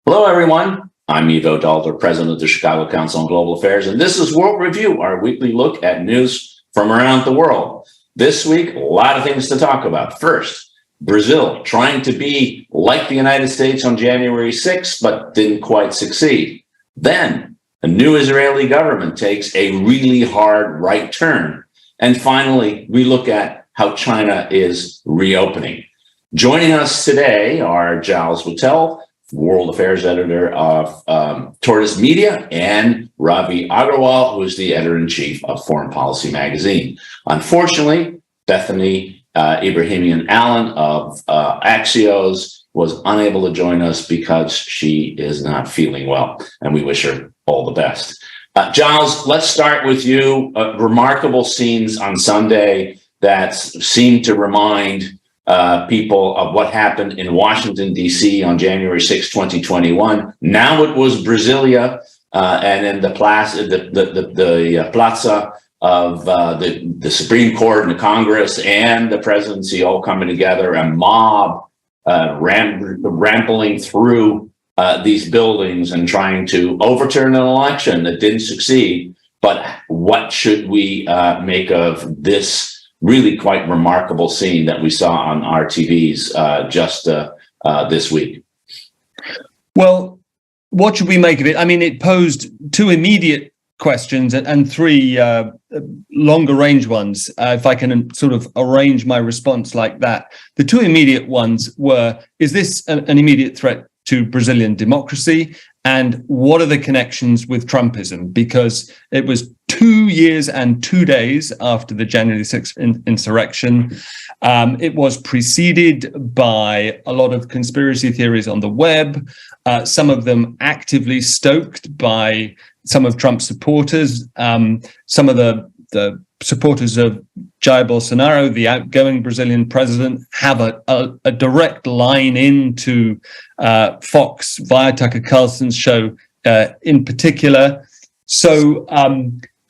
Hello, everyone. I'm Ivo Daalder, president of the Chicago Council on Global Affairs, and this is World Review, our weekly look at news from around the world. This week, a lot of things to talk about. First, Brazil trying to be like the United States on January 6th, but didn't quite succeed. Then, a new Israeli government takes a really hard right turn. And finally, we look at how China is reopening. Joining us today are Giles Whittell, World Affairs editor of Tortoise Media, and Ravi Agrawal, who is the editor-in-chief of Foreign Policy magazine. Unfortunately, Bethany Allen-Ebrahimian of Axios was unable to join us because she is not feeling well, and we wish her all the best. Giles, let's start with you. Remarkable scenes on Sunday that seemed to remind people of what happened in Washington, D.C. on January 6, 2021. Now it was Brasilia, and in the plaza of the Supreme Court and the Congress and the presidency all coming together, a mob rampling through these buildings and trying to overturn an election that didn't succeed. But what should we make of this really quite remarkable scene that we saw on our TVs just this week? Well, what should we make of it? I mean, it posed two immediate questions and three longer range ones, if I can sort of arrange my response like that. The two immediate ones were, is this an immediate threat to Brazilian democracy? And what are the connections with Trumpism? Because it was 2 years and 2 days after the January 6th insurrection. It was preceded by a lot of conspiracy theories on the web, some of them actively stoked by some of Trump's supporters. Some of the supporters of Jair Bolsonaro, the outgoing Brazilian president, have a direct line into Fox via Tucker Carlson's show in particular. So,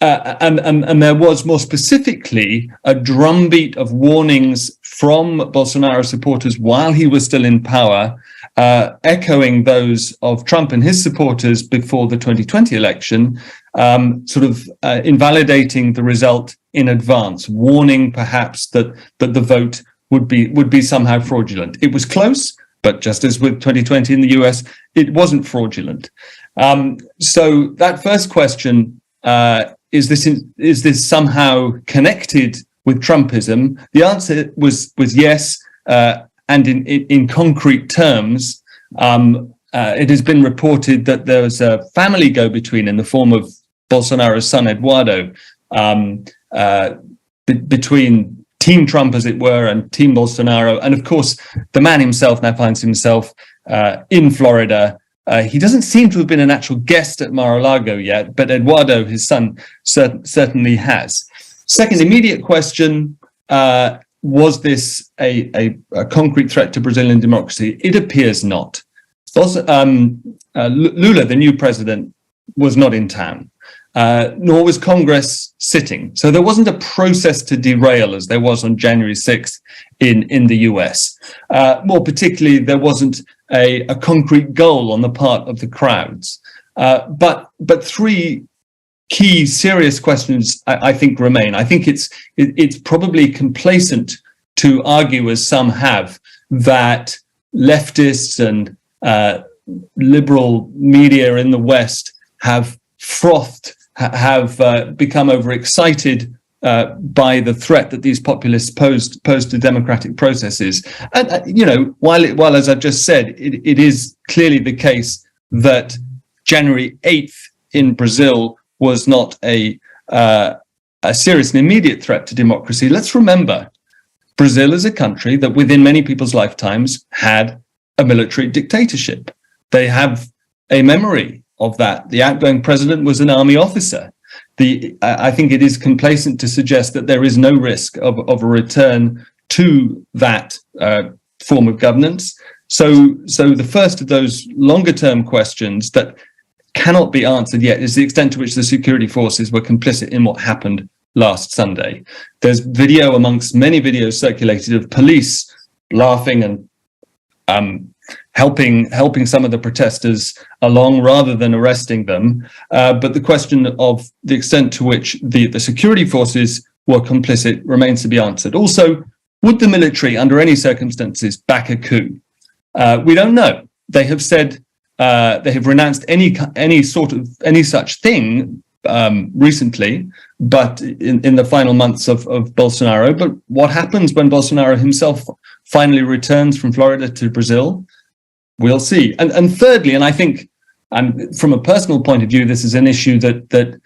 and there was more specifically a drumbeat of warnings from Bolsonaro supporters while he was still in power, echoing those of Trump and his supporters before the 2020 election, invalidating the result in advance, warning perhaps that the vote would be somehow fraudulent. It was close, but just as with 2020 in the US, it wasn't fraudulent. So that first question, is this somehow connected with Trumpism? The answer was yes, and in concrete terms, it has been reported that there was a family go-between in the form of Bolsonaro's son Eduardo, between Team Trump, as it were, and Team Bolsonaro. And of course, the man himself now finds himself in Florida. He doesn't seem to have been an actual guest at Mar-a-Lago yet, but Eduardo, his son, certainly has. Second immediate question, was this a concrete threat to Brazilian democracy? It appears not. Also, Lula, the new president, was not in town, nor was Congress sitting. So there wasn't a process to derail as there was on January 6th in the US. More particularly, there wasn't a concrete goal on the part of the crowds. But three key serious questions, I think, remain. I think it's probably complacent to argue, as some have, that leftists and liberal media in the West have frothed, have become overexcited by the threat that these populists pose to democratic processes. And while as I've just said, it is clearly the case that January 8th in Brazil was not a serious and immediate threat to democracy. Let's remember, Brazil is a country that within many people's lifetimes had a military dictatorship. They have a memory of that. The outgoing president was an army officer. I think it is complacent to suggest that there is no risk of a return to that form of governance. So the first of those longer-term questions that cannot be answered yet is the extent to which the security forces were complicit in what happened last Sunday. There's video amongst many videos circulated of police laughing and helping some of the protesters along rather than arresting them. But the question of the extent to which the security forces were complicit remains to be answered. Also, would the military, under any circumstances, back a coup? We don't know. They have said they have renounced any such thing recently, but in the final months of Bolsonaro. But what happens when Bolsonaro himself finally returns from Florida to Brazil? We'll see. And thirdly, and I think, from a personal point of view, this is an issue that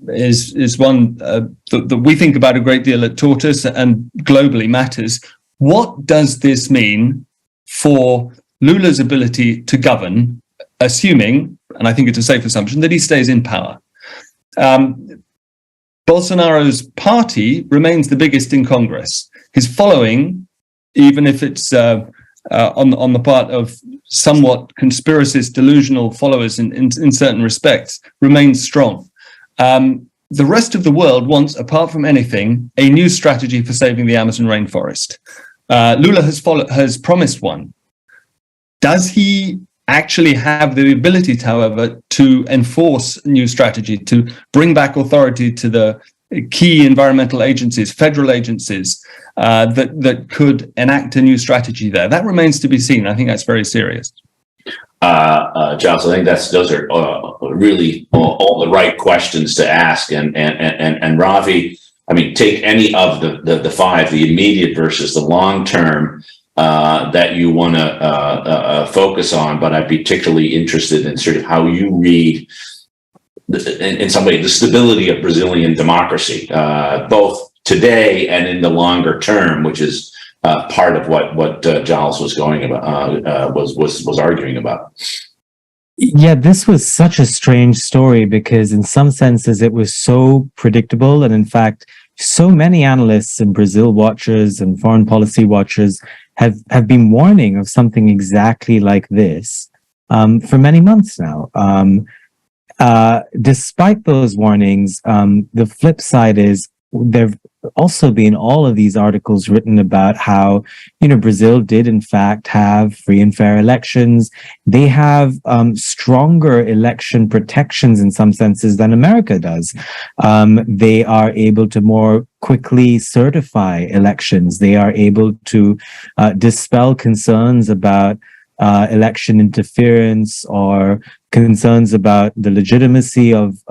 is one that we think about a great deal at Tortoise and globally matters. What does this mean for Lula's ability to govern, assuming, and I think it's a safe assumption, that he stays in power? Bolsonaro's party remains the biggest in Congress. His following, even if it's on the part of somewhat conspiracist, delusional followers in certain respects, remains strong. The rest of the world wants, apart from anything, a new strategy for saving the Amazon rainforest. Lula has promised one. Does he actually have the ability, however, to enforce a new strategy, to bring back authority to the key environmental agencies, federal agencies, that could enact a new strategy there? That remains to be seen. I think that's very serious. Giles, I think those are really all the right questions to ask. And Ravi, I mean, take any of the five, the immediate versus the long term, that you want to focus on. But I'd be particularly interested in sort of how you read, in some way, the stability of Brazilian democracy, both today and in the longer term, which is part of what Giles was going about, was arguing about. Yeah, this was such a strange story because in some senses it was so predictable. And in fact, so many analysts and Brazil watchers and foreign policy watchers have been warning of something exactly like this for many months now. Despite those warnings, the flip side is there've also been all of these articles written about how, Brazil did in fact have free and fair elections. They have stronger election protections in some senses than America does. They are able to more quickly certify elections. They are able to dispel concerns about election interference or concerns about the legitimacy of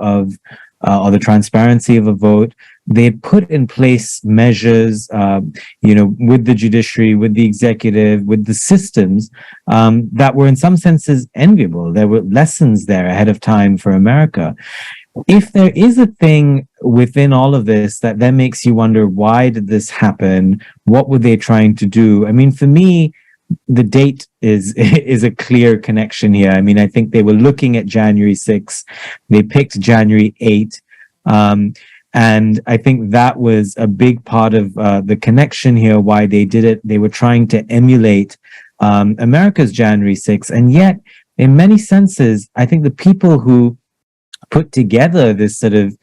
or the transparency of a vote. They put in place measures, with the judiciary, with the executive, with the systems that were in some senses enviable. There were lessons there ahead of time for America. If there is a thing within all of this that then makes you wonder, why did this happen? What were they trying to do? I mean, for me, the date is a clear connection here. I mean, I think they were looking at January 6th. They picked January 8th. And I think that was a big part of the connection here, why they did it. They were trying to emulate America's January 6th. And yet, in many senses, I think the people who put together this sort of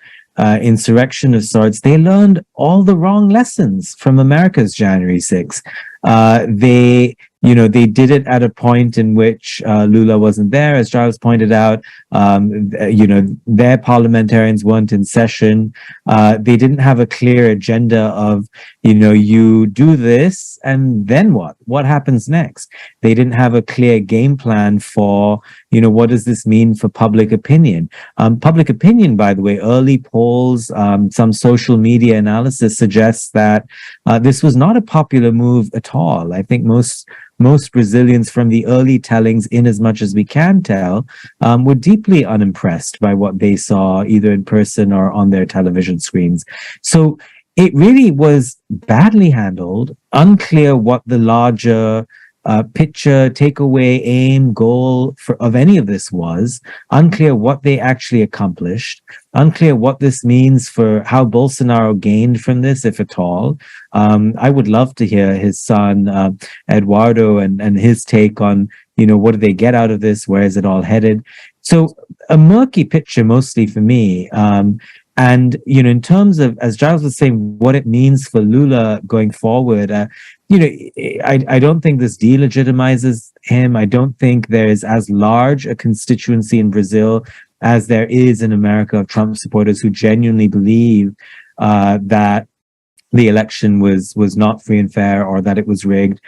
insurrection of sorts, they learned all the wrong lessons from America's January 6th. They did it at a point in which Lula wasn't there, as Giles pointed out. Their parliamentarians weren't in session. They didn't have a clear agenda of, you do this and then what? What happens next? They didn't have a clear game plan for, what does this mean for public opinion? Public opinion, by the way, early polls, some social media analysis suggests that this was not a popular move at all. I think most Brazilians, from the early tellings, in as much as we can tell, were deeply unimpressed by what they saw either in person or on their television screens. So it really was badly handled, unclear what the larger picture, takeaway, aim, goal of any of this was, unclear what they actually accomplished, unclear what this means for how Bolsonaro gained from this, if at all. I would love to hear his son, Eduardo, and his take on, what do they get out of this? Where is it all headed? So a murky picture mostly for me. And, in terms of, as Giles was saying, what it means for Lula going forward, I don't think this delegitimizes him. I don't think there's as large a constituency in Brazil as there is in America of Trump supporters who genuinely believe that the election was not free and fair, or that it was rigged.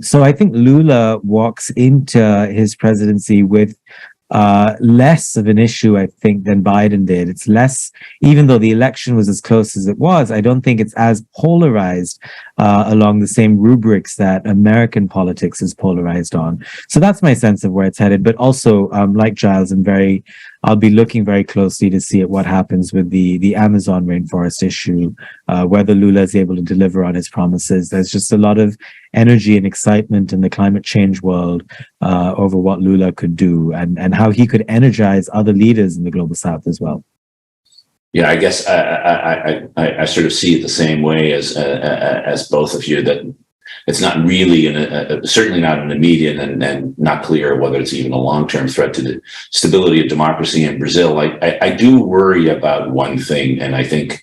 So I think Lula walks into his presidency with less of an issue, I think, than Biden did. It's less, even though the election was as close as it was, I don't think it's as polarized along the same rubrics that American politics is polarized on. So that's my sense of where it's headed. But also, like Giles, I'll be looking very closely to see what happens with the Amazon rainforest issue, whether Lula is able to deliver on his promises. There's just a lot of energy and excitement in the climate change world over what Lula could do and how he could energize other leaders in the global south as well. Yeah, I guess I sort of see it the same way as both of you, that it's not really, certainly not an immediate and not clear whether it's even a long-term threat to the stability of democracy in Brazil. I do worry about one thing, and I think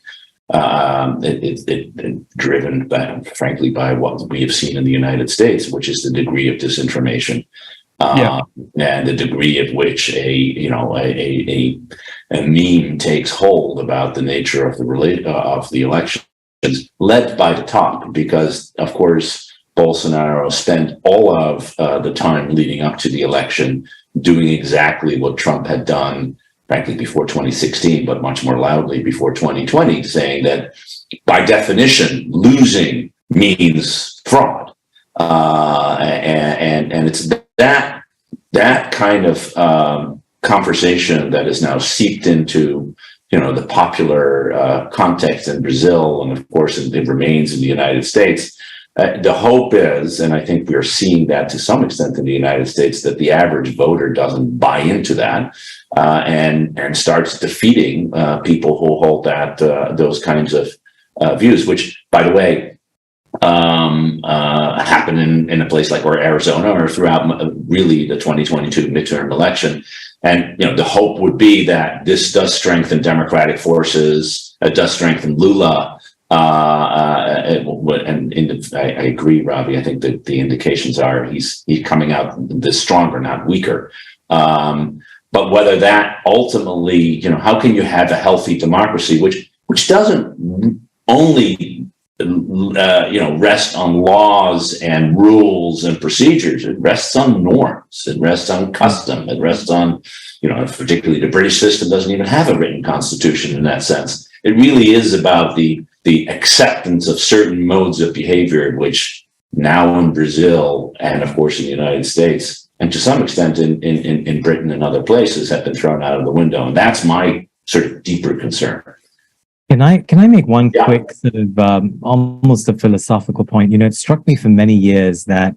it's driven, frankly, by what we have seen in the United States, which is the degree of disinformation. And the degree at which a meme takes hold about the nature of the elections, led by the top, because of course Bolsonaro spent all of the time leading up to the election doing exactly what Trump had done, frankly, before 2016, but much more loudly before 2020, saying that by definition losing means fraud, and it's that kind of conversation that is now seeped into the popular context in Brazil, and of course it remains in the United States. The hope is, and I think we're seeing that to some extent in the United States, that the average voter doesn't buy into that and starts defeating people who hold those kinds of views, which, by the way, happen in a place like Arizona or throughout really the 2022 midterm election. And the hope would be that this does strengthen democratic forces, it does strengthen Lula. I agree, Ravi. I think that the indications are he's coming out this stronger, not weaker. But whether that ultimately, how can you have a healthy democracy which doesn't only rest on laws and rules and procedures? It rests on norms. It rests on custom. It rests on, particularly the British system doesn't even have a written constitution in that sense. It really is about the acceptance of certain modes of behavior, which now in Brazil and of course in the United States, and to some extent in Britain and other places, have been thrown out of the window. And that's my sort of deeper concern. Can I make one quick sort of almost a philosophical point? It struck me for many years that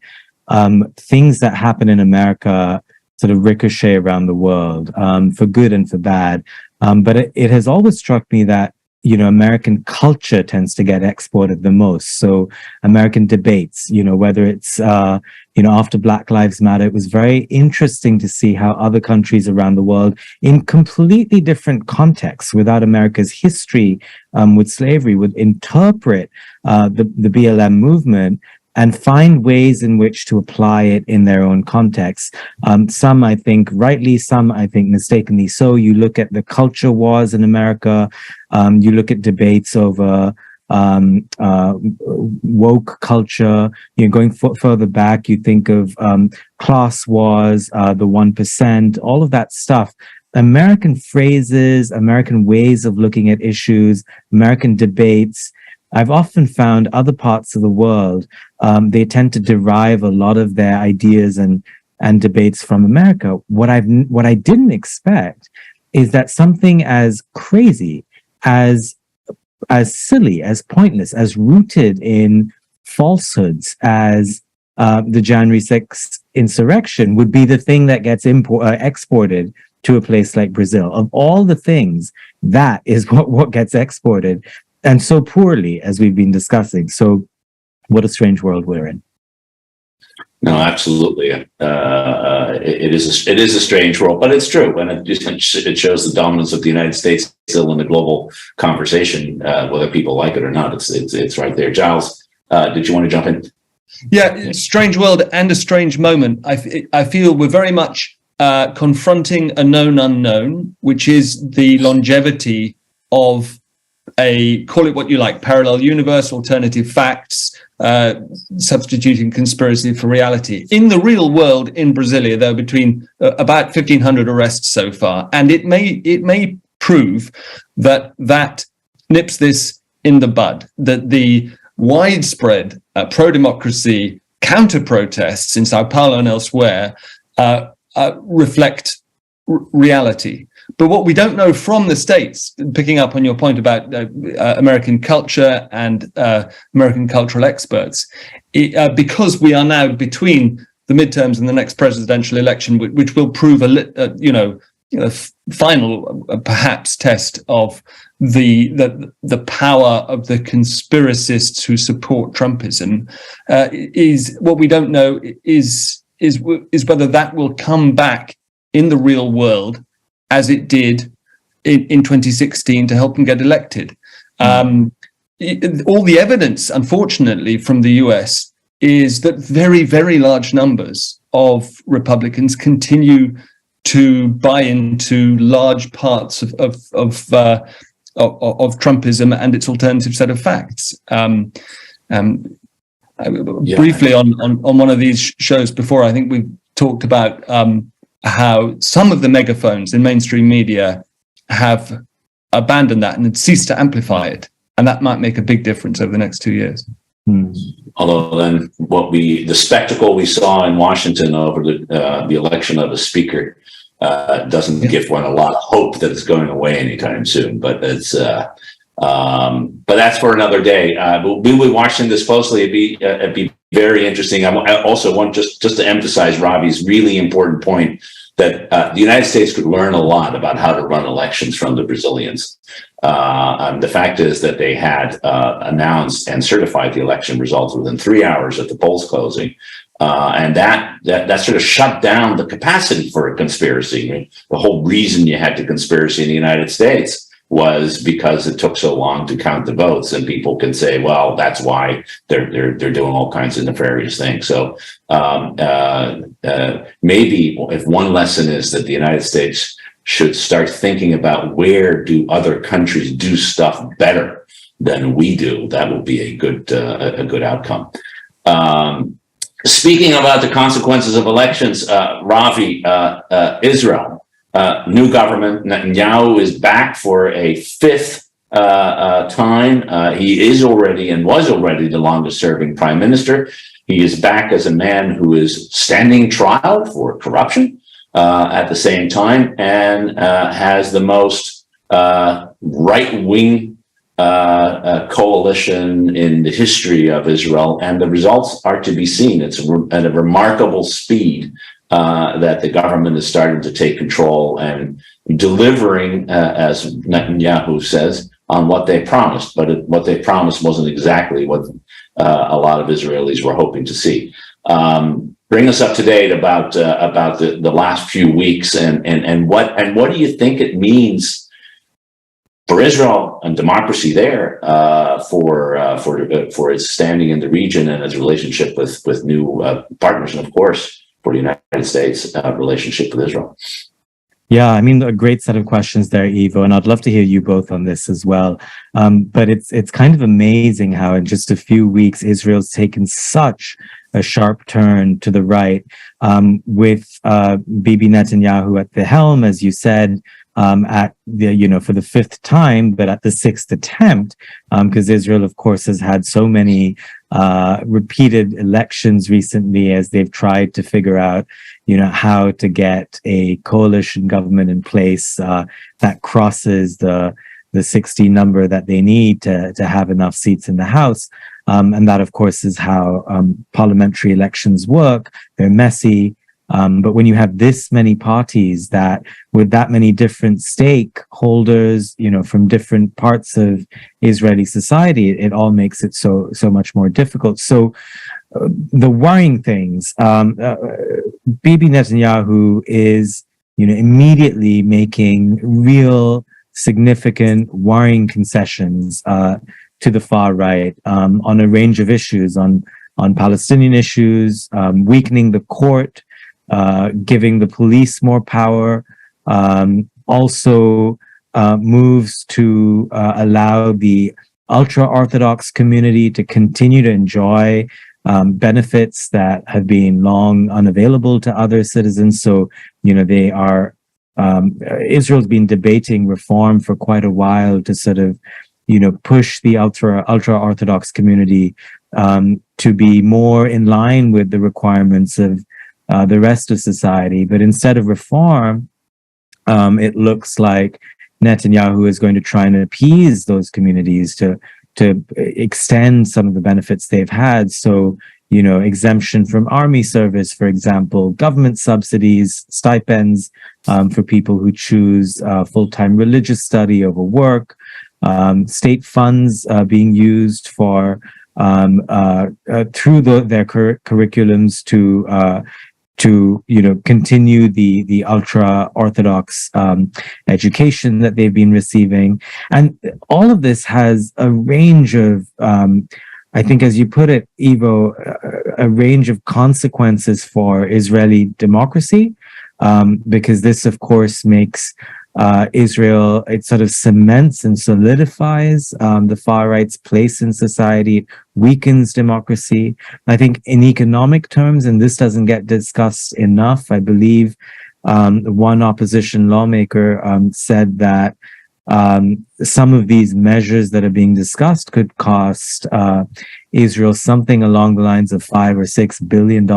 things that happen in America sort of ricochet around the world, for good and for bad. But it has always struck me that American culture tends to get exported the most. So American debates, whether it's after Black Lives Matter, it was very interesting to see how other countries around the world, in completely different contexts, without America's history with slavery, would interpret the BLM movement and find ways in which to apply it in their own context. Some, I think, rightly, some, I think, mistakenly so. You look at the culture wars in America, you look at debates over woke culture, going further back, you think of class wars, the 1%, all of that stuff. American phrases, American ways of looking at issues, American debates, I've often found other parts of the world, they tend to derive a lot of their ideas and debates from America. What I didn't expect is that something as crazy, as silly, as pointless, as rooted in falsehoods as the January 6th insurrection would be the thing that gets exported to a place like Brazil. Of all the things, that is what gets exported. And so poorly, as we've been discussing. So what a strange world we're in. No, absolutely. It is a strange world, but it's true. And it shows the dominance of the United States still in the global conversation, whether people like it or not. It's right there. Giles, did you want to jump in? Yeah, strange world and a strange moment. I feel we're very much confronting a known unknown, which is the longevity of call it what you like, parallel universe, alternative facts, substituting conspiracy for reality. In the real world in Brasilia, there are between about 1,500 arrests so far, and it may prove that nips this in the bud, that the widespread pro-democracy counter-protests in Sao Paulo and elsewhere reflect reality. But what we don't know from the States, picking up on your point about American culture and American cultural experts, because we are now between the midterms and the next presidential election, which will prove a final perhaps test of the power of the conspiracists who support Trumpism, is what we don't know is whether that will come back in the real world as it did in 2016 to help him get elected. All the evidence, unfortunately, from the US is that very, very large numbers of Republicans continue to buy into large parts of Trumpism and its alternative set of facts. Briefly on one of these shows before, I think we've talked about how some of the megaphones in mainstream media have abandoned that and ceased to amplify it, and that might make a big difference over the next 2 years. Although then, the spectacle we saw in Washington over the election of a speaker doesn't give one a lot of hope that it's going away anytime soon. But it's but that's for another day. We'll be watching this closely. It'd be very interesting. I also want just to emphasize Ravi's really important point that the United States could learn a lot about how to run elections from the Brazilians. The fact is that they had announced and certified the election results within 3 hours of the polls closing. And that sort of shut down the capacity for a conspiracy. The whole reason you had the conspiracy in the United States was because it took so long to count the votes, and people can say, well, that's why they're doing all kinds of nefarious things. So maybe if one lesson is that the United States should start thinking about where do other countries do stuff better than we do, that will be a good outcome. Speaking about the consequences of elections, Ravi, Israel. New government, Netanyahu is back for a fifth time. He is already and was already the longest serving prime minister. He is back as a man who is standing trial for corruption at the same time, and has the most right-wing coalition in the history of Israel. And the results are to be seen. It's at a remarkable speed that the government is starting to take control and delivering, as Netanyahu says, on what they promised. But what they promised wasn't exactly what a lot of Israelis were hoping to see. Bring us up to date about the last few weeks, and what do you think it means for Israel and democracy there, for its standing in the region and its relationship with new partners, and of course, for the United States relationship with Israel? Yeah, I mean, a great set of questions there, Ivo, and I'd love to hear you both on this as well. But it's kind of amazing how in just a few weeks, Israel's taken such a sharp turn to the right, with Bibi Netanyahu at the helm, as you said, at the, for the fifth time, but at the sixth attempt, because Israel, of course, has had so many repeated elections recently as they've tried to figure out, how to get a coalition government in place that crosses the 60 number that they need to have enough seats in the House. And that, of course, is how parliamentary elections work. They're messy. But when you have this many parties that with that many different stakeholders, from different parts of Israeli society, it all makes it so much more difficult. So the worrying things, Bibi Netanyahu is, immediately making real significant worrying concessions to the far right on a range of issues, on on Palestinian issues, weakening the court, giving the police more power, also moves to allow the ultra-Orthodox community to continue to enjoy benefits that have been long unavailable to other citizens. So, they are, Israel's been debating reform for quite a while to sort of, push the ultra-Orthodox community to be more in line with the requirements of the rest of society. But instead of reform, it looks like Netanyahu is going to try and appease those communities to extend some of the benefits they've had. So, exemption from army service, for example, government subsidies, stipends for people who choose full-time religious study over work, state funds being used for through their curriculums to continue the ultra orthodox education that they've been receiving. And all of this has a range of I think, as you put it, Ivo, a range of consequences for Israeli democracy, because this, of course, makes Israel, it sort of cements and solidifies the far right's place in society, it weakens democracy. I think in economic terms, and this doesn't get discussed enough, I believe one opposition lawmaker said that some of these measures that are being discussed could cost Israel something along the lines of $5 or $6 billion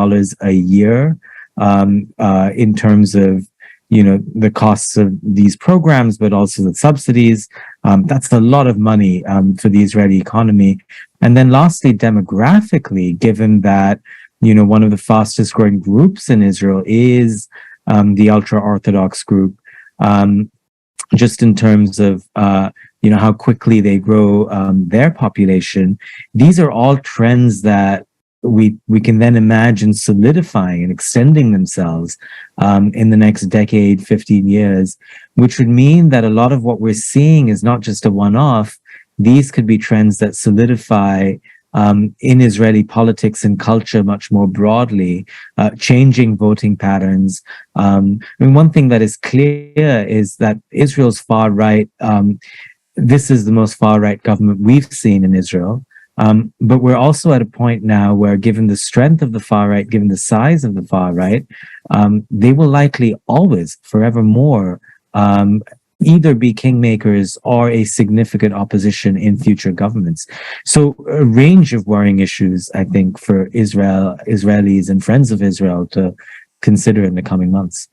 a year in terms of the costs of these programs, but also the subsidies. That's a lot of money for the Israeli economy. And then lastly, demographically, given that one of the fastest growing groups in Israel is the ultra-Orthodox group, just in terms of how quickly they grow their population. These are all trends that we can then imagine solidifying and extending themselves in the next decade, 15 years, which would mean that a lot of what we're seeing is not just a one-off. These could be trends that solidify in Israeli politics and culture much more broadly, changing voting patterns. One thing that is clear is that Israel's far right, this is the most far right government we've seen in Israel. But we're also at a point now where, given the strength of the far right, given the size of the far right, they will likely always, forevermore, either be kingmakers or a significant opposition in future governments. So a range of worrying issues, I think, for Israelis and friends of Israel to consider in the coming months.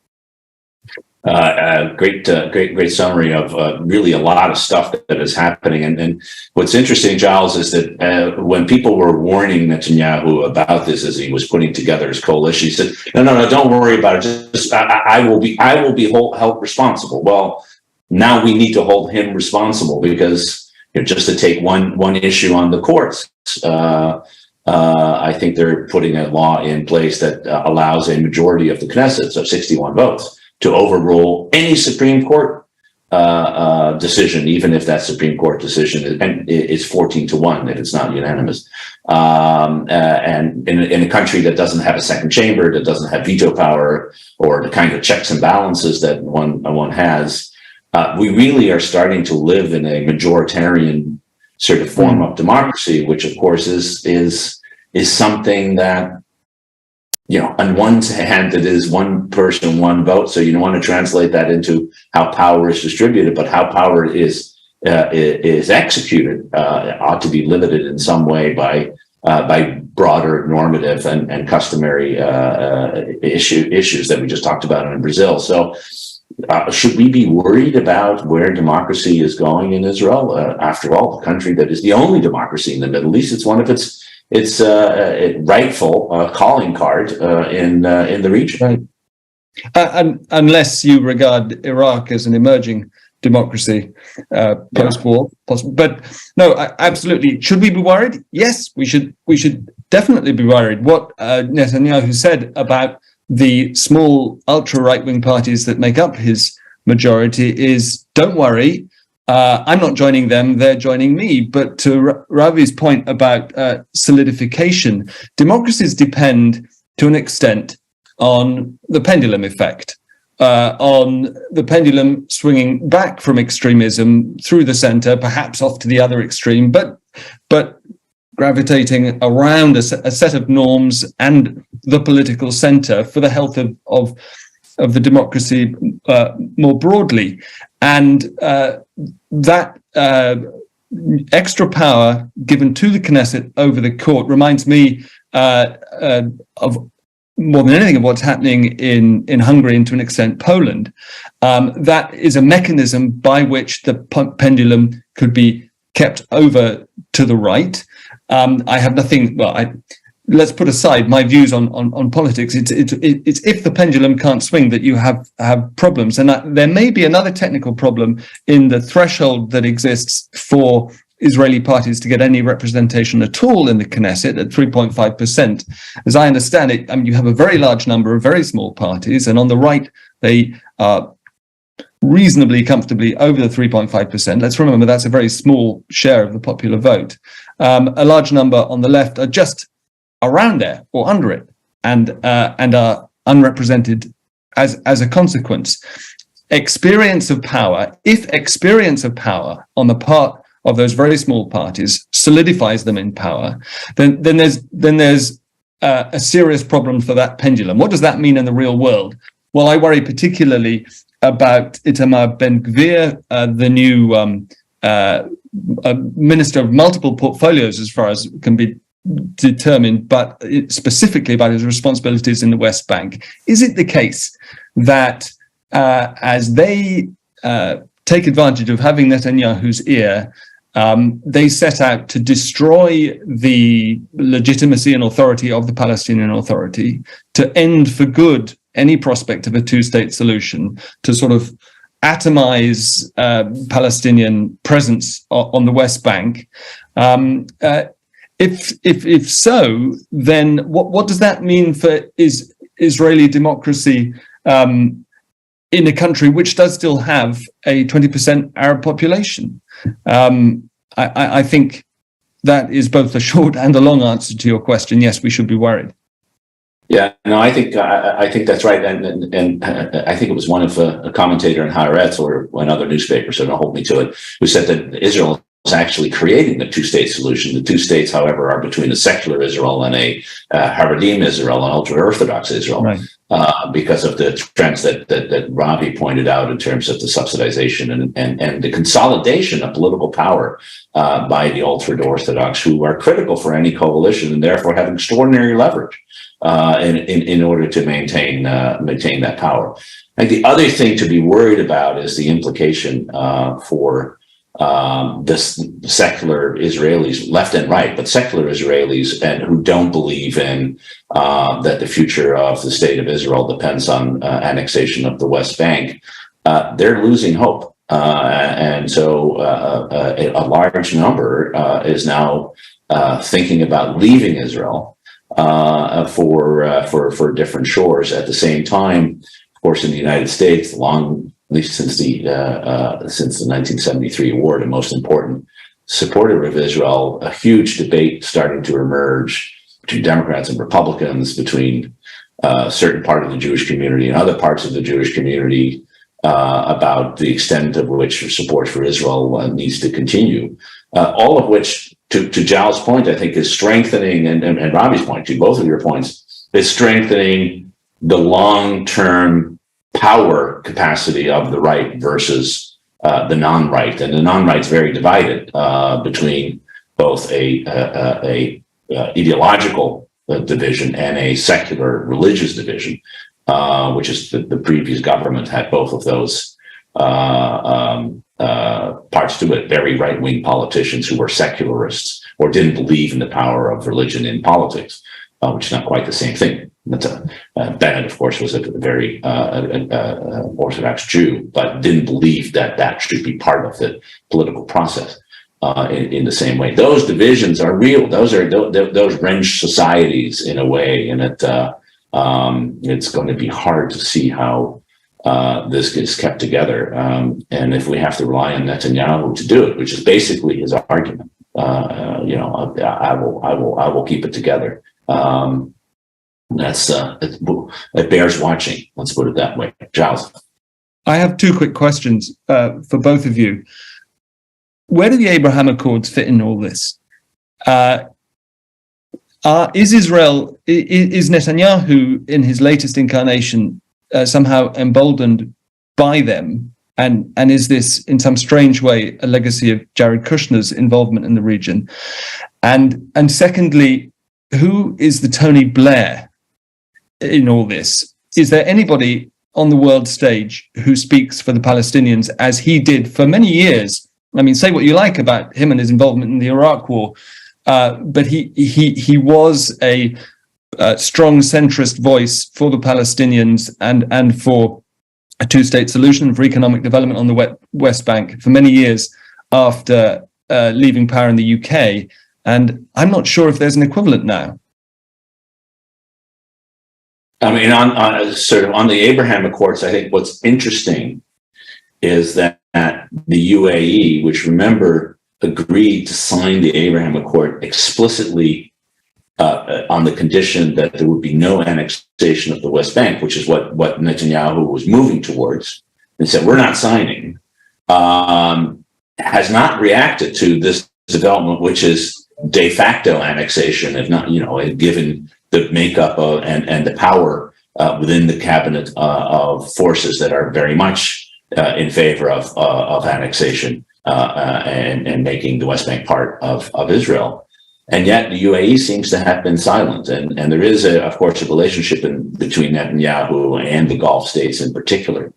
Great summary of really a lot of stuff that is happening. And what's interesting, Giles, is that when people were warning Netanyahu about this as he was putting together his coalition, he said, "No, don't worry about it. Just I will be held responsible." Well, now we need to hold him responsible because just to take one issue on the courts, I think they're putting a law in place that allows a majority of the Knesset, so 61 votes, to overrule any Supreme Court decision, even if that Supreme Court decision is 14-1 if it's not unanimous. And in a country that doesn't have a second chamber, that doesn't have veto power or the kind of checks and balances that one has, we really are starting to live in a majoritarian sort of form of democracy, which of course is something that, on one hand, it is one person, one vote. So you don't want to translate that into how power is distributed, but how power is executed ought to be limited in some way by broader normative and customary issues that we just talked about in Brazil. So should we be worried about where democracy is going in Israel? After all, the country that is the only democracy in the Middle East, it's one of its rightful calling card in the region. Right. Unless you regard Iraq as an emerging democracy post-war, possible. But no, absolutely. Should we be worried? Yes, we should. We should definitely be worried. What Netanyahu said about the small ultra right-wing parties that make up his majority is, don't worry, I'm not joining them, they're joining me. But to Ravi's point about solidification, democracies depend to an extent on the pendulum effect, on the pendulum swinging back from extremism through the center, perhaps off to the other extreme, but gravitating around a set of norms and the political center for the health of the democracy more broadly. And that extra power given to the Knesset over the court reminds me of more than anything of what's happening in Hungary and to an extent Poland. That is a mechanism by which the pendulum could be kept over to the right. I have nothing. Well, let's put aside my views on politics. It's if the pendulum can't swing that you have problems, and there may be another technical problem in the threshold that exists for Israeli parties to get any representation at all in the Knesset at 3.5%. As I understand it, you have a very large number of very small parties, and on the right they are reasonably comfortably over the 3.5%. Let's remember that's a very small share of the popular vote. A large number on the left are just around there or under it, and are unrepresented as a consequence. Experience of power, if experience of power on the part of those very small parties solidifies them in power, then there's a serious problem for that pendulum. What does that mean in the real world? Well, I worry particularly about Itamar Ben-Gvir, the new minister of multiple portfolios, as far as can be determined, but specifically about his responsibilities in the West Bank. Is it the case that as they take advantage of having Netanyahu's ear, they set out to destroy the legitimacy and authority of the Palestinian Authority, to end for good any prospect of a two-state solution, to sort of atomize Palestinian presence on the West Bank? If so, then what does that mean for Israeli democracy in a country which does still have a 20% Arab population? I think that is both a short and a long answer to your question. Yes, we should be worried. Yeah, no, I think that's right, and I think it was one of a commentator in Haaretz or another newspaper, so don't hold me to it, who said that Israel is actually creating the two-state solution. The two states, however, are between a secular Israel and a Haredim Israel, an ultra-Orthodox Israel, right. Because of the trends that Ravi pointed out in terms of the subsidization and the consolidation of political power by the ultra-Orthodox, who are critical for any coalition and therefore have extraordinary leverage in order to maintain that power. I think the other thing to be worried about is the implication for this secular Israelis, left and right, but secular Israelis, and who don't believe in that the future of the state of Israel depends on annexation of the West Bank. They're losing hope, and so a large number is now thinking about leaving Israel for different shores. At the same time, of course, in the United States, at least since the 1973 war, the most important supporter of Israel, a huge debate starting to emerge between Democrats and Republicans, between a certain part of the Jewish community and other parts of the Jewish community about the extent of which support for Israel needs to continue. All of which, to Giles' point, I think is strengthening, and Ravi's point, to both of your points, is strengthening the long-term power capacity of the right versus the non-right. And the non-right's very divided between both a ideological division and a secular religious division, which is the previous government had both of those parts to it. Very right-wing politicians who were secularists or didn't believe in the power of religion in politics, which is not quite the same thing. Bennett, of course, was a very Orthodox Jew, but didn't believe that should be part of the political process in the same way. Those divisions are real. Those wrench societies in a way, and it's going to be hard to see how this gets kept together. And if we have to rely on Netanyahu to do it, which is basically his argument, I will keep it together. It bears watching. Let's put it that way. Giles. I have two quick questions for both of you. Where do the Abraham Accords fit in all this? Is Netanyahu in his latest incarnation somehow emboldened by them? And is this in some strange way a legacy of Jared Kushner's involvement in the region? And secondly, who is the Tony Blair in all this? Is there anybody on the world stage who speaks for the Palestinians as he did for many years? I mean, say what you like about him and his involvement in the Iraq War, but he was a strong centrist voice for the Palestinians and for a two-state solution for economic development on the West Bank for many years after leaving power in the UK. And I'm not sure if there's an equivalent now. I mean, on the Abraham Accords, I think what's interesting is that the UAE, which remember agreed to sign the Abraham Accord explicitly on the condition that there would be no annexation of the West Bank, which is what Netanyahu was moving towards, and said, we're not signing, has not reacted to this development, which is de facto annexation, if not, given the makeup and the power within the cabinet of forces that are very much in favor of annexation and making the West Bank part of Israel. And yet the UAE seems to have been silent. And there is, of course, a relationship between Netanyahu and the Gulf states in particular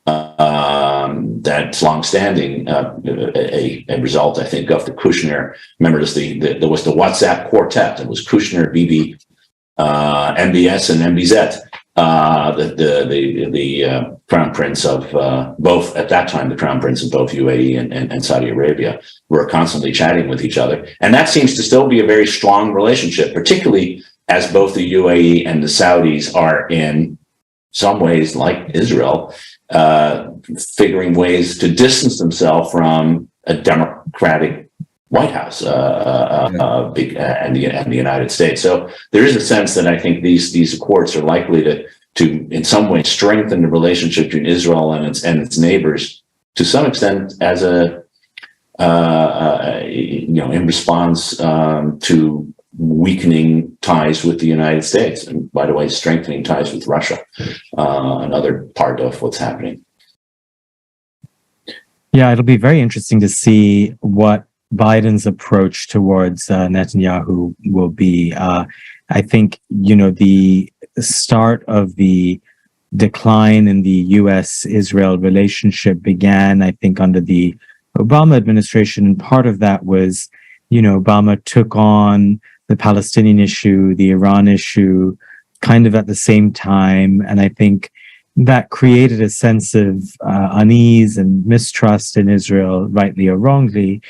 that's longstanding, a result, I think, of the Kushner. Remember, there was the WhatsApp quartet. It was Kushner, Bibi, MBS, and MBZ. The crown prince of both, at that time, the crown prince of both UAE and Saudi Arabia were constantly chatting with each other. And that seems to still be a very strong relationship, particularly as both the UAE and the Saudis are in some ways, like Israel, figuring ways to distance themselves from a democratic White House and the United States. So there is a sense that I think these accords are likely to in some way strengthen the relationship between Israel and its neighbors to some extent as in response to weakening ties with the United States, and by the way, strengthening ties with Russia, another part of what's happening. Yeah, it'll be very interesting to see what Biden's approach towards Netanyahu will be. I think, the start of the decline in the U.S.-Israel relationship began, I think, under the Obama administration. And part of that was, Obama took on the Palestinian issue, the Iran issue, kind of at the same time. And I think that created a sense of unease and mistrust in Israel, rightly or wrongly.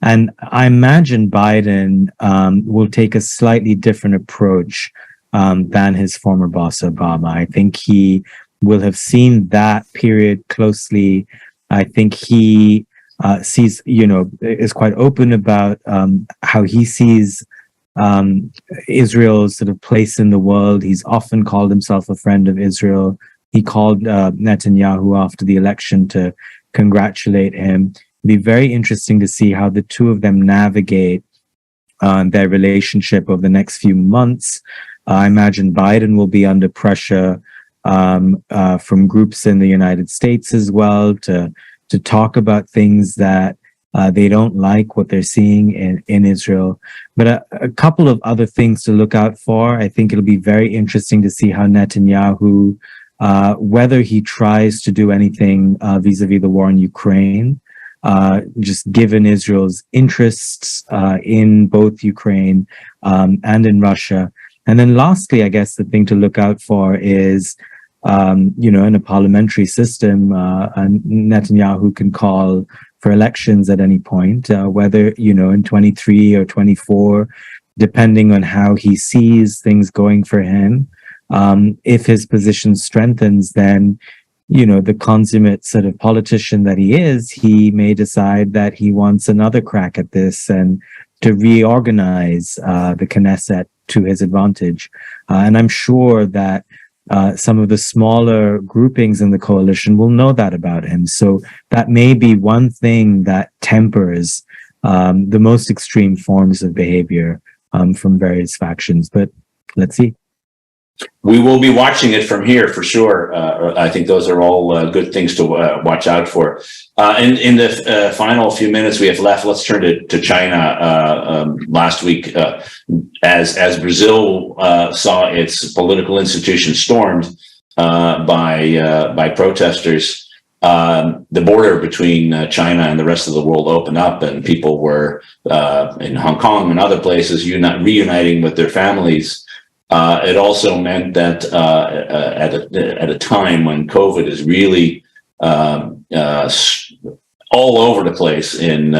And I imagine Biden will take a slightly different approach than his former boss, Obama. I think he will have seen that period closely. I think he sees, is quite open about how he sees Israel's sort of place in the world. He's often called himself a friend of Israel. He called Netanyahu after the election to congratulate him. It'll be very interesting to see how the two of them navigate their relationship over the next few months. I imagine Biden will be under pressure from groups in the United States as well to talk about things that they don't like what they're seeing in Israel. But a couple of other things to look out for. I think it'll be very interesting to see how Netanyahu, whether he tries to do anything vis-a-vis the war in Ukraine, just given Israel's interests in both Ukraine and in Russia. And then lastly, I guess the thing to look out for is, in a parliamentary system, Netanyahu can call for elections at any point, whether, in 23 or 24, depending on how he sees things going for him. If his position strengthens, then the consummate sort of politician that he is, he may decide that he wants another crack at this and to reorganize the Knesset to his advantage. And I'm sure that some of the smaller groupings in the coalition will know that about him. So that may be one thing that tempers the most extreme forms of behavior from various factions. But let's see. We will be watching it from here for sure. I think those are all good things to watch out for. In the final few minutes we have left, let's turn to China. Last week, as Brazil saw its political institutions stormed by protesters, the border between China and the rest of the world opened up, and people were in Hong Kong and other places reuniting with their families. It also meant that at a time when COVID is really all over the place in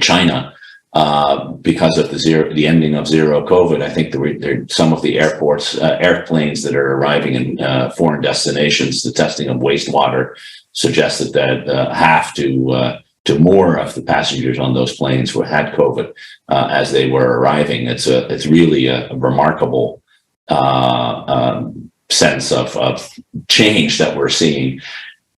China because of the ending of zero COVID, I think some of the airplanes that are arriving in foreign destinations, the testing of wastewater suggested that half to more of the passengers on those planes had COVID as they were arriving. It's really a remarkable sense of change that we're seeing.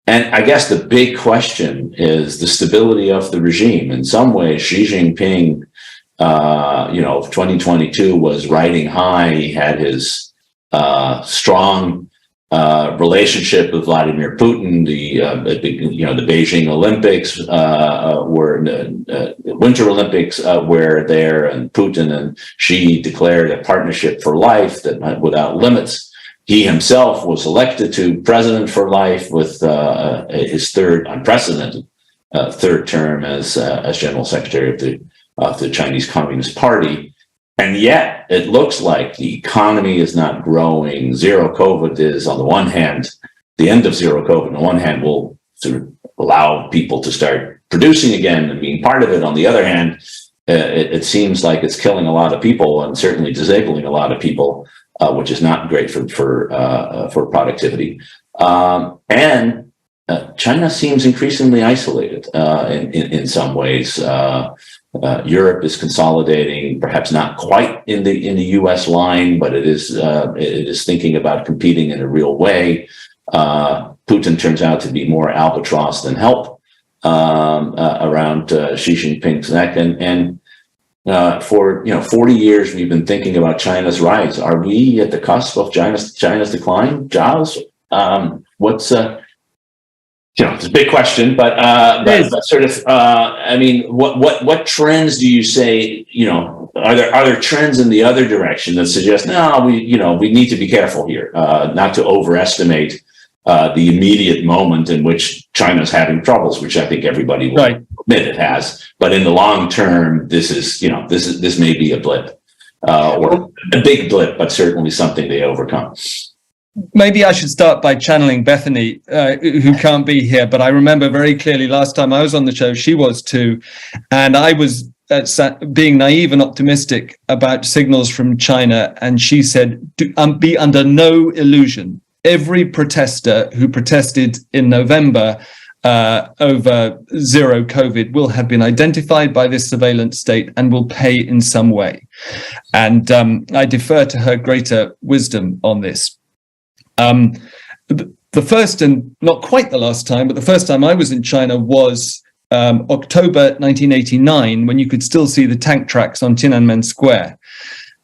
And I guess the big question is the stability of the regime. In some ways, Xi Jinping, 2022 was riding high. He had his strong relationship with Vladimir Putin. The Beijing Olympics were Winter Olympics were there, and Putin and Xi declared a partnership for life that without limits. He himself was elected to president for life with his third unprecedented third term as general secretary of the Chinese Communist Party. And yet it looks like the economy is not growing. Zero COVID is, on the one hand, the end of zero COVID, on the one hand, will sort of allow people to start producing again and being part of it. On the other hand, it seems like it's killing a lot of people and certainly disabling a lot of people, which is not great for productivity. And China seems increasingly isolated in some ways. Europe is consolidating, perhaps not quite in the U.S. line, but it is thinking about competing in a real way. Putin turns out to be more albatross than help around Xi Jinping's neck, and for 40 years we've been thinking about China's rise. Are we at the cusp of China's decline, Giles? What's it's a big question, but sort of, I mean, what trends do you say, are there trends in the other direction that suggest, no, we need to be careful here, not to overestimate the immediate moment in which China's having troubles, which I think everybody will admit it has. But in the long term, this may be a blip, or a big blip, but certainly something they overcome. Maybe I should start by channeling Bethany, who can't be here, but I remember very clearly last time I was on the show, she was too, and I was being naive and optimistic about signals from China, and she said, be under no illusion. Every protester who protested in November over zero COVID will have been identified by this surveillance state and will pay in some way. And I defer to her greater wisdom on this. The first, and not quite the last time, but the first time I was in China was October 1989, when you could still see the tank tracks on Tiananmen Square.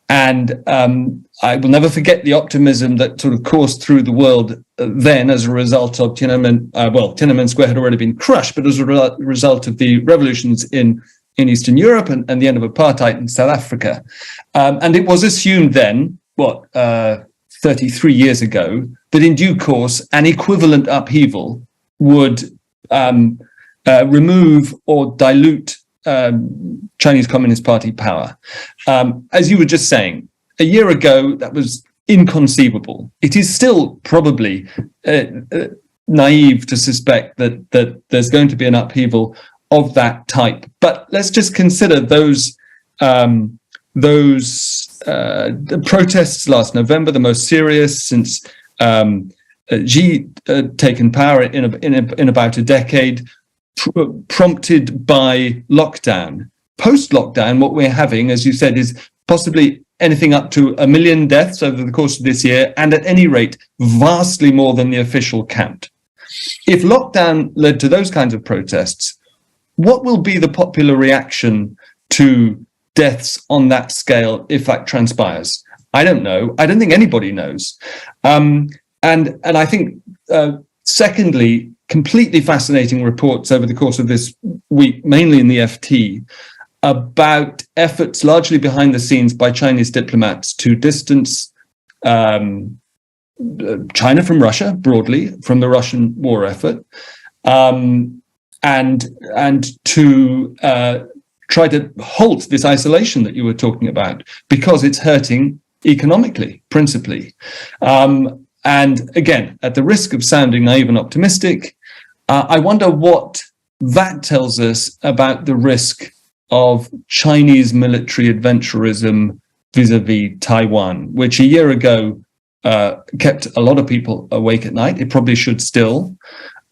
And I will never forget the optimism that sort of coursed through the world then as a result of Tiananmen Square had already been crushed, but as a result of the revolutions in Eastern Europe and the end of apartheid in South Africa. And it was assumed then, 33 years ago, that in due course an equivalent upheaval would remove or dilute Chinese Communist Party power. As you were just saying, a year ago that was inconceivable. It is still probably naive to suspect that there's going to be an upheaval of that type. But let's just consider those protests last November, the most serious since Xi taken power in about a decade, prompted by lockdown. Post-lockdown, what we're having, as you said, is possibly anything up to 1 million deaths over the course of this year, and at any rate, vastly more than the official count. If lockdown led to those kinds of protests, what will be the popular reaction to deaths on that scale if that transpires? I don't know. I don't think anybody knows. And I think, secondly, completely fascinating reports over the course of this week, mainly in the FT, about efforts largely behind the scenes by Chinese diplomats to distance China from Russia, broadly, from the Russian war effort, and to try to halt this isolation that you were talking about, because it's hurting economically, principally. And again, at the risk of sounding naive and optimistic, I wonder what that tells us about the risk of Chinese military adventurism vis-a-vis Taiwan, which a year ago kept a lot of people awake at night. It probably should still,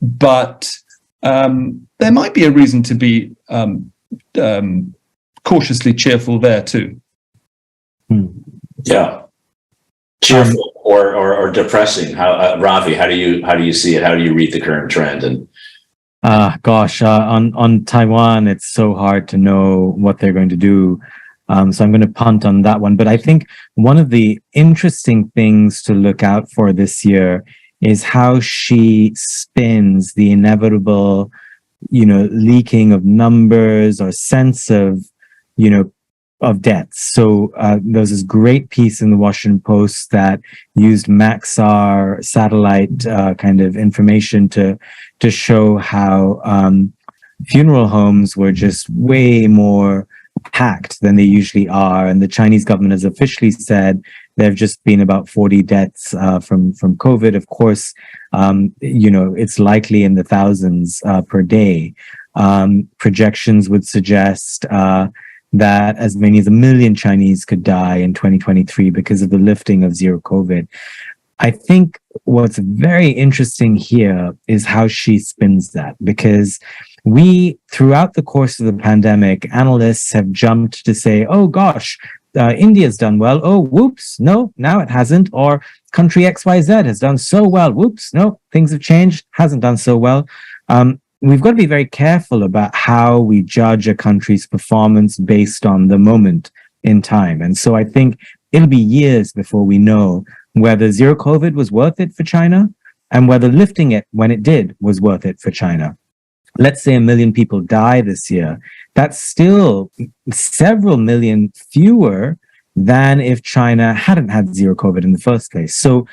but there might be a reason to be cautiously cheerful there too. Yeah, cheerful or depressing. How, Ravi? How do you see it? How do you read the current trend? And on Taiwan, it's so hard to know what they're going to do. So I'm going to punt on that one. But I think one of the interesting things to look out for this year is how she spins the inevitable, leaking of numbers or sense of, of deaths. So there's this great piece in the Washington Post that used Maxar satellite kind of information to show how funeral homes were just way more packed than they usually are. And the Chinese government has officially said there have just been about 40 deaths from COVID. Of course, it's likely in the thousands per day. Projections would suggest that as many as 1 million Chinese could die in 2023 because of the lifting of zero COVID. I think what's very interesting here is how she spins that, because throughout the course of the pandemic, analysts have jumped to say, oh gosh, India's done well. Oh, whoops, no, now it hasn't. Or country XYZ has done so well. Whoops, no, things have changed, hasn't done so well. We've got to be very careful about how we judge a country's performance based on the moment in time. And so I think it'll be years before we know whether zero COVID was worth it for China and whether lifting it when it did was worth it for China. Let's say 1 million people die this year. That's still several million fewer than if China hadn't had zero COVID in the first place. So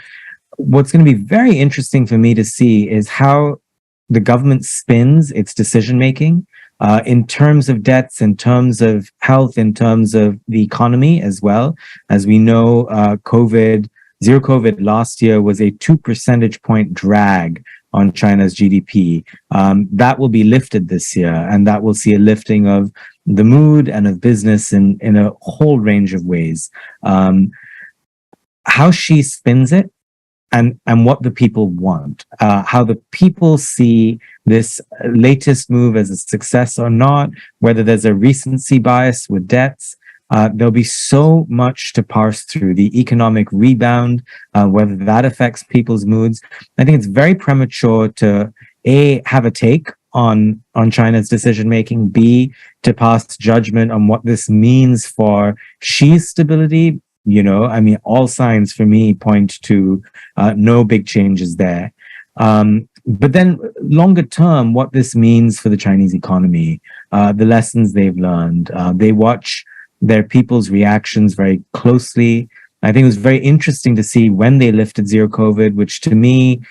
what's going to be very interesting for me to see is how the government spins its decision-making in terms of deaths, in terms of health, in terms of the economy as well. As we know, zero COVID last year was a 2 percentage point drag on China's GDP. That will be lifted this year, and that will see a lifting of the mood and of business in a whole range of ways. How she spins it, and what the people want, how the people see this latest move as a success or not, whether there's a recency bias with debts. There'll be so much to parse through. The economic rebound, whether that affects people's moods. I think it's very premature to have a take on China's decision-making, B, to pass judgment on what this means for Xi's stability. All signs for me point to no big changes there. But then longer term, what this means for the Chinese economy, the lessons they've learned. They watch their people's reactions very closely. I think it was very interesting to see when they lifted zero COVID, which to me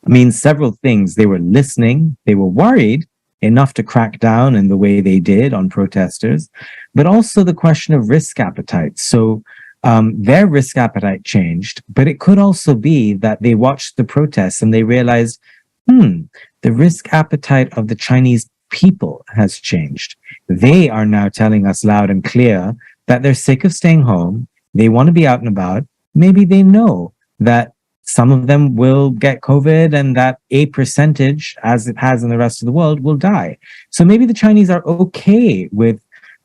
means several things. They were listening, they were worried enough to crack down in the way they did on protesters, but also the question of risk appetite. So their risk appetite changed, but it could also be that they watched the protests and they realized, the risk appetite of the Chinese people has changed. They are now telling us loud and clear that they're sick of staying home. They want to be out and about. Maybe they know that some of them will get COVID, and that a percentage, as it has in the rest of the world, will die. So maybe the Chinese are okay with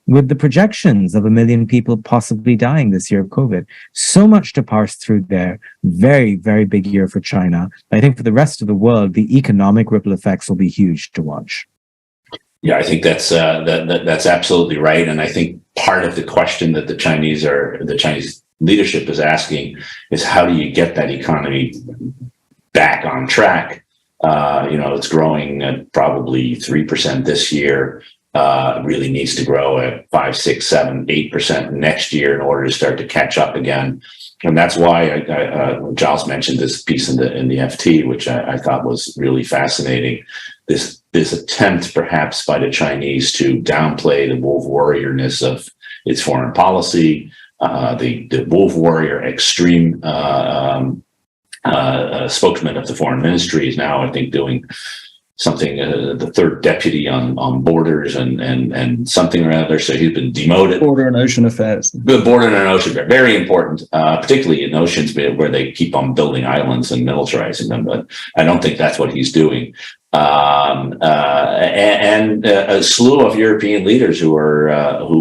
the projections of 1 million people possibly dying this year of COVID. So much to parse through there. Very, very big year for China. I think for the rest of the world, the economic ripple effects will be huge to watch. Yeah, I think that's absolutely right. And I think part of the question that the Chinese leadership is asking is, how do you get that economy back on track? It's growing at probably 3% this year. It really needs to grow at 5, 6, 7, 8% next year in order to start to catch up again. And that's why Giles mentioned this piece in the FT, which I thought was really fascinating. This attempt, perhaps, by the Chinese to downplay the wolf warriorness of its foreign policy, the wolf warrior extreme spokesman of the foreign ministry is now, I think, doing something, the third deputy on borders and something or other. So he's been demoted. Border and ocean affairs. The border and ocean affairs, very important, particularly in oceans where they keep on building islands and militarizing them. But I don't think that's what he's doing. And a slew of European leaders who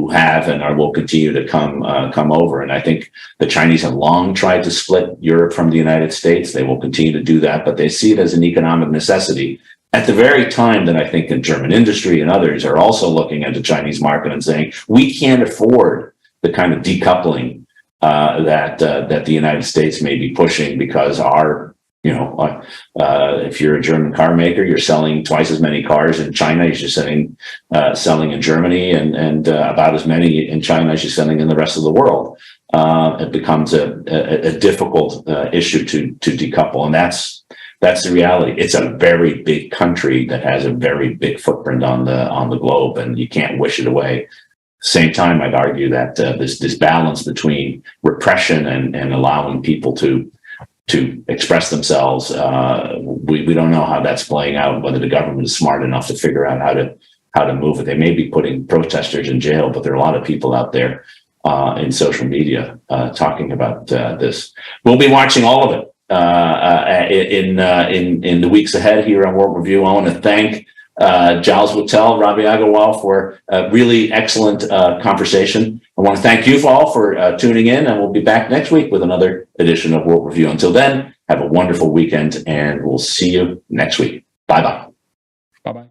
have and will continue to come over. And I think the Chinese have long tried to split Europe from the United States. They will continue to do that, but they see it as an economic necessity. At the very time that I think the German industry and others are also looking at the Chinese market and saying, we can't afford the kind of decoupling that the United States may be pushing, because if you're a German car maker, you're selling twice as many cars in China as you're selling in Germany, and about as many in China as you're selling in the rest of the world. It becomes a difficult issue to decouple, and that's the reality. It's a very big country that has a very big footprint on the globe, and you can't wish it away. Same time, I'd argue that this balance between repression and allowing people to express themselves, we don't know how that's playing out, whether the government is smart enough to figure out how to move it. They may be putting protesters in jail, but there are a lot of people out there in social media talking about this. We'll be watching all of it in the weeks ahead here on World Review. I want to thank Giles Whittell, Ravi Agrawal for a really excellent conversation. I want to thank you all for tuning in, and we'll be back next week with another edition of World Review. Until then, have a wonderful weekend, and we'll see you next week. Bye-bye. Bye-bye.